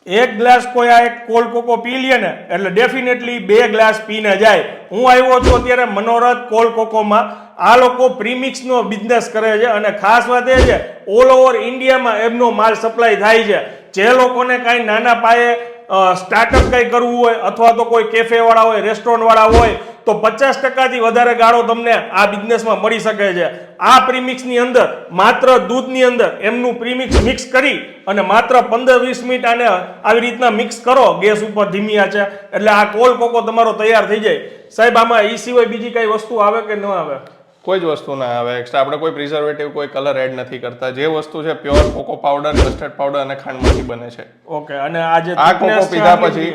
એક ગ્લાસ કોઈ આ એક કોલ્ડ કોકો પી લે ને એટલે ડેફિનેટલી 2 ગ્લાસ પીને જાય. હું આવ્યો છું અત્યારે મનોરથ કોલ્ડ કોકોમાં. આ લોકો પ્રીમિક્સનો બિઝનેસ કરે છે અને ખાસ વાત એ છે ઓલ ઓવર ઇન્ડિયામાં એમનો માલ સપ્લાય થાય છે. જે લોકોને કાંઈ નાના પાયે સ્ટાર્ટઅપ કંઈ કરવું હોય અથવા તો કોઈ કેફેવાળા હોય, રેસ્ટોરન્ટવાળા હોય તો 50%થી વધારે ગાળો તમને આ બિઝનેસમાં મળી શકે છે. આ પ્રીમિક્સની અંદર માત્ર દૂધની અંદર એમનું પ્રીમિક્સ મિક્સ કરી અને માત્ર 15-20 મિનિટ આને આવી રીતના મિક્સ કરો ગેસ ઉપર ધીમી આંચે એટલે આ કોલ્ડ કોકો તમારો તૈયાર થઈ જાય. સાહેબ આમાં એ સિવાય બીજી કઈ વસ્તુ આવે કે ન આવે? કોઈ જ વસ્તુ ના આવે એક્સ્ટ્રા. આપણે કોઈ પ્રિઝર્વેટિવ કોઈ કલર એડ નથી કરતા. જે વસ્તુ છે pure cocoa powder, custard powder અને ખાંડમાંથી બને છે. ઓકે. અને આજે આ કોકો પીધા પછી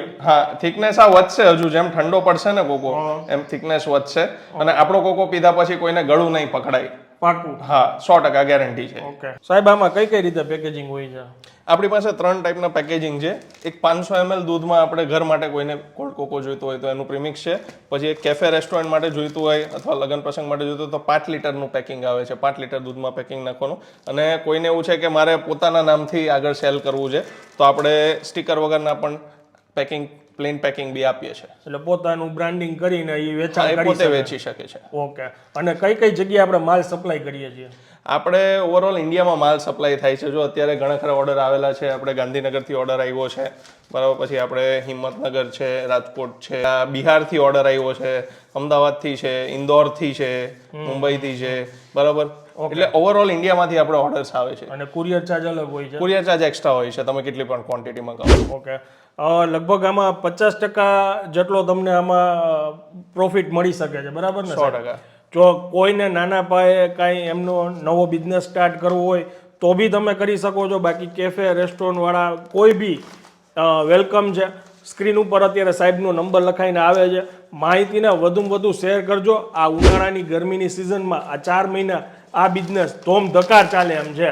થિકનેસ આ વધશે. હજુ જેમ ઠંડો પડશે ને કોકો એમ થિકનેસ વધશે. અને આપણો કોકો પીધા પછી કોઈને ગળું નહીં પકડાય. પાકું? હા, 100% ગેરંટી છે. ઓકે. સાહેબ આમાં કઈ કઈ રીતે પેકેજિંગ હોય છે? આપણી પાસે 3 ટાઈપના પેકેજિંગ છે. એક 500 ml દૂધમાં આપણે ઘર માટે કોઈને કોલ્ડ કોકો જોઈતો હોય તો એનું પ્રીમિક્સ છે. પછી એક કેફે રેસ્ટોરન્ટ માટે જોઈતું હોય અથવા લગ્ન પ્રસંગ માટે જોઈતું હોય તો 5 લીટરનું પેકિંગ આવે છે. 5 લીટર દૂધમાં પેકિંગ નાખવાનું. અને કોઈને એવું છે કે મારે પોતાના નામથી આગળ સેલ કરવું છે તો આપણે સ્ટીકર વગરના પણ પેકિંગ, પ્લેન પેકિંગ બી આપીએ છીએ. એટલે પોતાનું બ્રાન્ડિંગ કરીને એ વેચાણ કરી પોતે વેચી શકે છે. ઓકે. અને કઈ કઈ જગ્યાએ આપણે માલ સપ્લાય કરીએ છીએ? આપણે ઓવરઓલ ઇન્ડિયામાં માલ સપ્લાય થાય છે. જો અત્યારે ઘણા ખરા ઓર્ડર આવેલા છે. આપણે ગાંધીનગરથી ઓર્ડર આવ્યો છે, બરાબર. પછી આપણે હિંમતનગર છે, રાજકોટ છે, બિહારથી ઓર્ડર આવ્યો છે, અમદાવાદથી છે, ઇન્દોરથી છે, મુંબઈથી છે, બરાબર. એટલે ઓવરઓલ ઇન્ડિયામાંથી આપણે ઓર્ડર્સ આવે છે. અને કુરિયર ચાર્જ અલગ હોય છે? કુરિયર ચાર્જ એક્સ્ટ્રા હોય છે, તમે કેટલી પણ ક્વોન્ટિટીમાં કરો. ઓકે. લગભગ આમાં 50% જેટલો તમને આમાં પ્રોફિટ મળી શકે છે, બરાબર ને? 100%. જો કોઈને નાના પાયે કાંઈ એમનો નવો બિઝનેસ સ્ટાર્ટ કરવો હોય તો બી તમે કરી શકો છો. બાકી કેફે, રેસ્ટોરન્ટવાળા કોઈ બી વેલકમ છે. સ્ક્રીન ઉપર અત્યારે સાહેબનો નંબર લખાઈને આવે છે. માહિતીને વધુમાં વધુ શેર કરજો. આ ઉનાળાની ગરમીની સિઝનમાં આ 4 મહિના આ બિઝનેસ ધોમ ધકાર ચાલે એમ છે.